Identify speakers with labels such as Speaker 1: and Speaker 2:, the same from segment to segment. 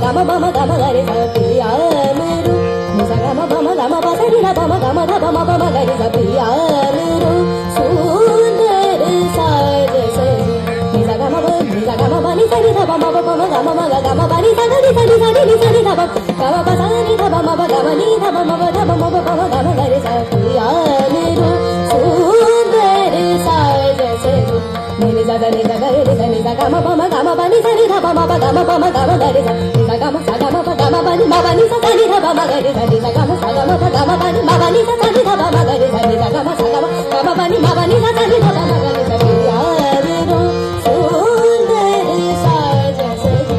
Speaker 1: gama bama gama gari sa piya meru ni sa gama bama gama pa sa ni da bama gama da bama bama gari sa piya meru sundar saaj saji ni sa gama ba ni sa ni da bama bama gama ma gama ba ni sa ni sa ni sa ni da bama gama pa sa ni da bama ba gama ni da bama ba da bama bama gama gari sa piya meru sundar saaj saji ni sa ni da gari ni sa gama bama gama ba ni sa ni da bama ba gama bama gama gari sa ni sa gama ba gama ba ni ma ba ni sa ni da bama gari sa ni sa gama ba gama ba ni ma ba ni sa ni da bama gari sa ni sa gama ba ni ma ba ni sa ni da bama gari sa piya meru sundar saaj saji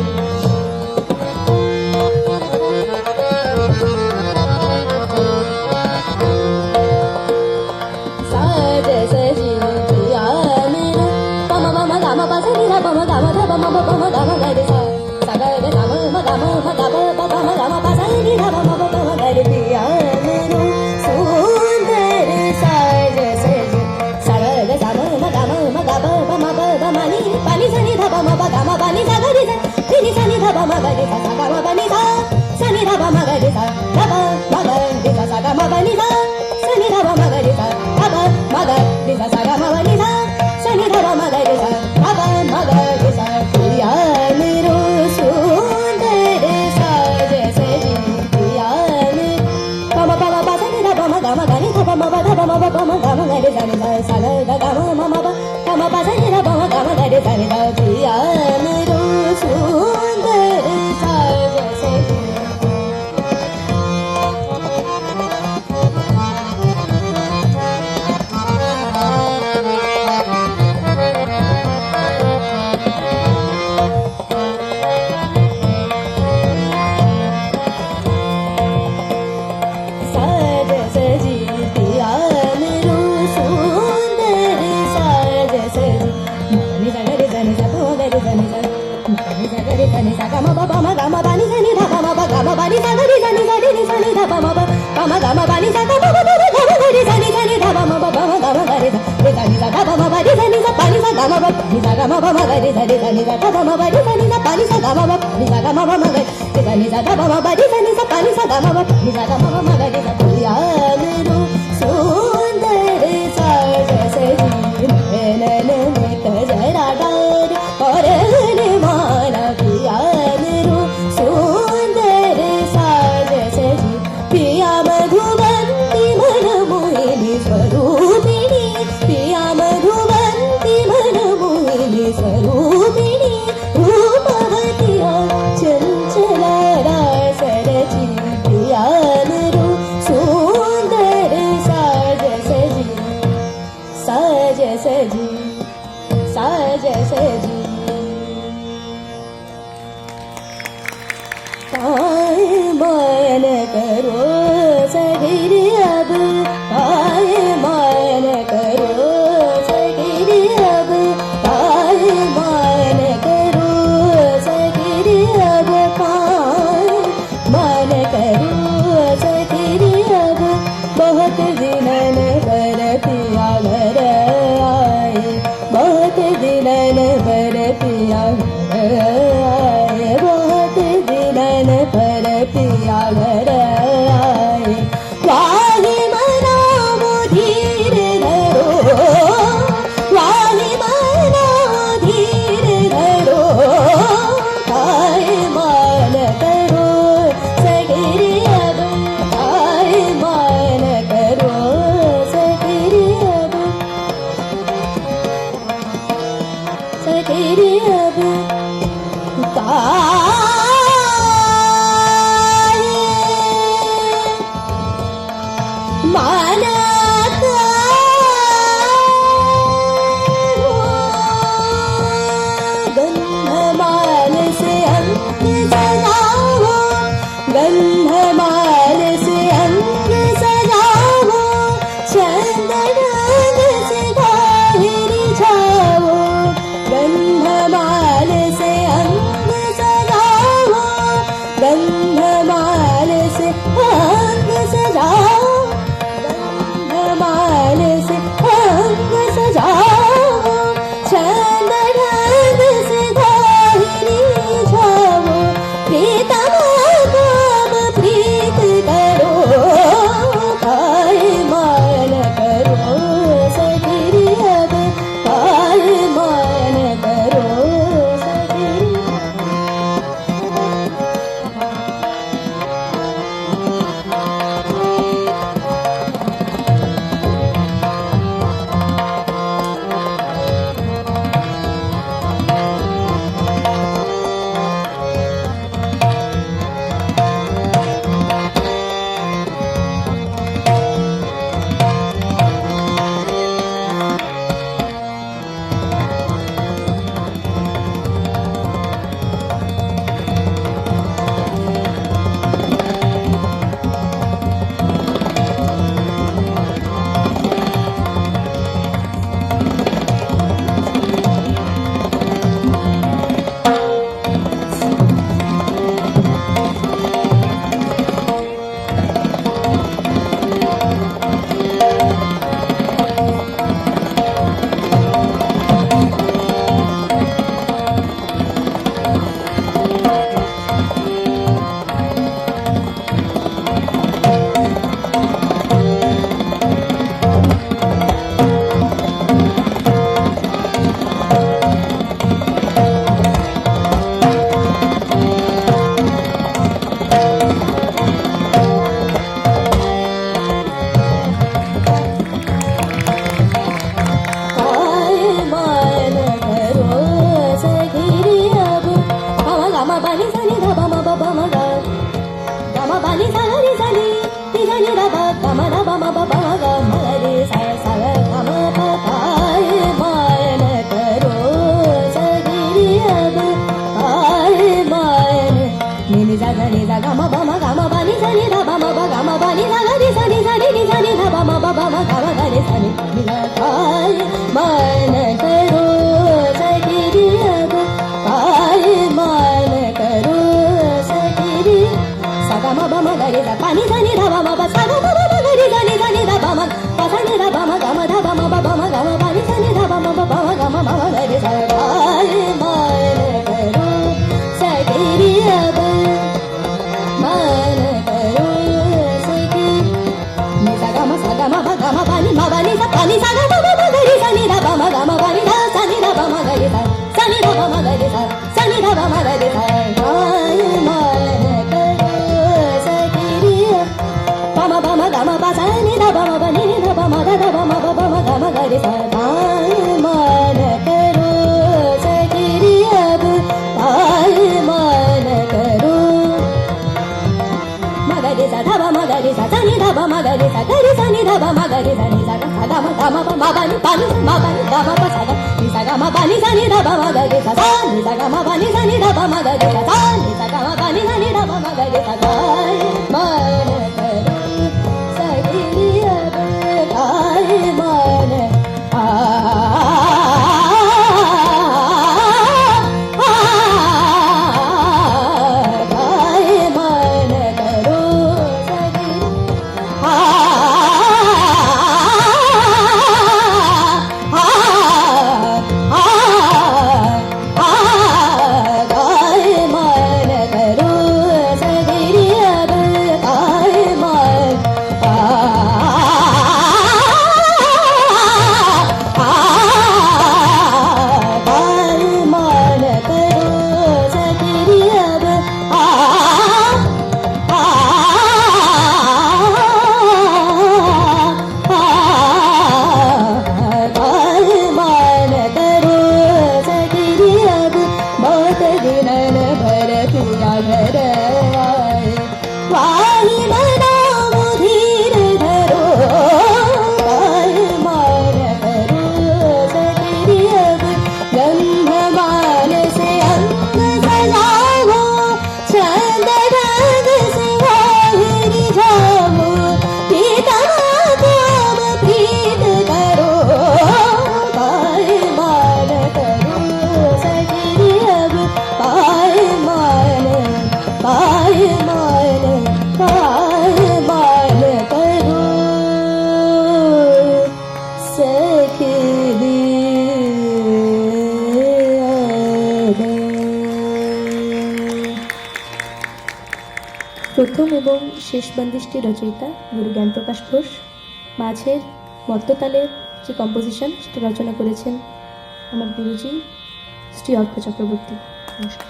Speaker 1: saaj saji piya meru bama bama gama pa sa ni da bama gama da bama bama gama gari sa sa ga ga gama ma gama ba bama gama pa sa ni da bama bama gari piya meru sundar saaj saji sa ga ga gama ma gama bama bama ni pa ni sa ni da bama ba gama ba ni sa ga ni sa ni da bama gari sa sa gama ba ni sa ni da bama gari sa da ba ma ga ni sa gama ba ni sa ni da bama gari sa da ba ma ga ni sa gama ba ni sa ni da bama gari sa da ba ma ga ni sa piya meru sundar saaj saji piya meru bama bama ba sa ni da bama gama gari sa bama ba da bama bama gama gari sa ni sa ga ga gama mama ba gama ba sa ni da bama gama gari sa ni da piya meru sundar saaj saji saaj saji piya meru sundar saaj saji ni sa gari sa ni sa to gari sa ni sa ni sa gari sa ni sa gama ba bama gama ba ni sa ni da bama ba gama ba ni sa gari sa ni sa ni da bama ba bama gama ba ni sa gama ba gama gari sa ni da bama ba bama gama gari sa ni sa da bama ba ni sa pa ni sa gama ba ni sa gama bama gari sa ni sa da bama ba ni sa pa ni sa gama ba ni sa gama bama gari ni sa da bama ba ni sa pa ni sa gama ba ni sa gama bama gari sa piya meru sundar saaj saji nene mit jara dar aur ne mala piya meru sundar saaj saji piya madhubanti man mohini swarupini piya madhubanti man mohini swarupini रूपवती चंचला रास रची पिया मेरू सुंदर साज सजी साज सजी साज सजी काय मान करो सगिर अब काय मान करो सगिर अब काय मान करो सगिर अब काय मान करो सगिर अब बहुत दिनन पर पिया घर आए बहुत दिनन पर पिया घर आए बहुत दिनन पर पिया घर आए ba ma ga re sa ni sa ga ma ba ni pa ni ma ba ni da ma pa sa ga ni sa ga ma ba ni sa ni da ba ma ga re sa sa ni sa ga ma ba ni sa ni da ba ma ga re sa sa ni sa ga ma ba ni sa ni da ba ma ga re sa ga man karo sagiri ab gaye man প্রথম এবং শেষ বন্দিশটির রচয়িতা গুরু জ্ঞানপ্রকাশ ঘোষ। মাঝের মত্ততালের যে composition সেটা রচনা করেছেন আমার গুরুজি শ্রী অর্ক চক্রবর্তী। নমস্কার।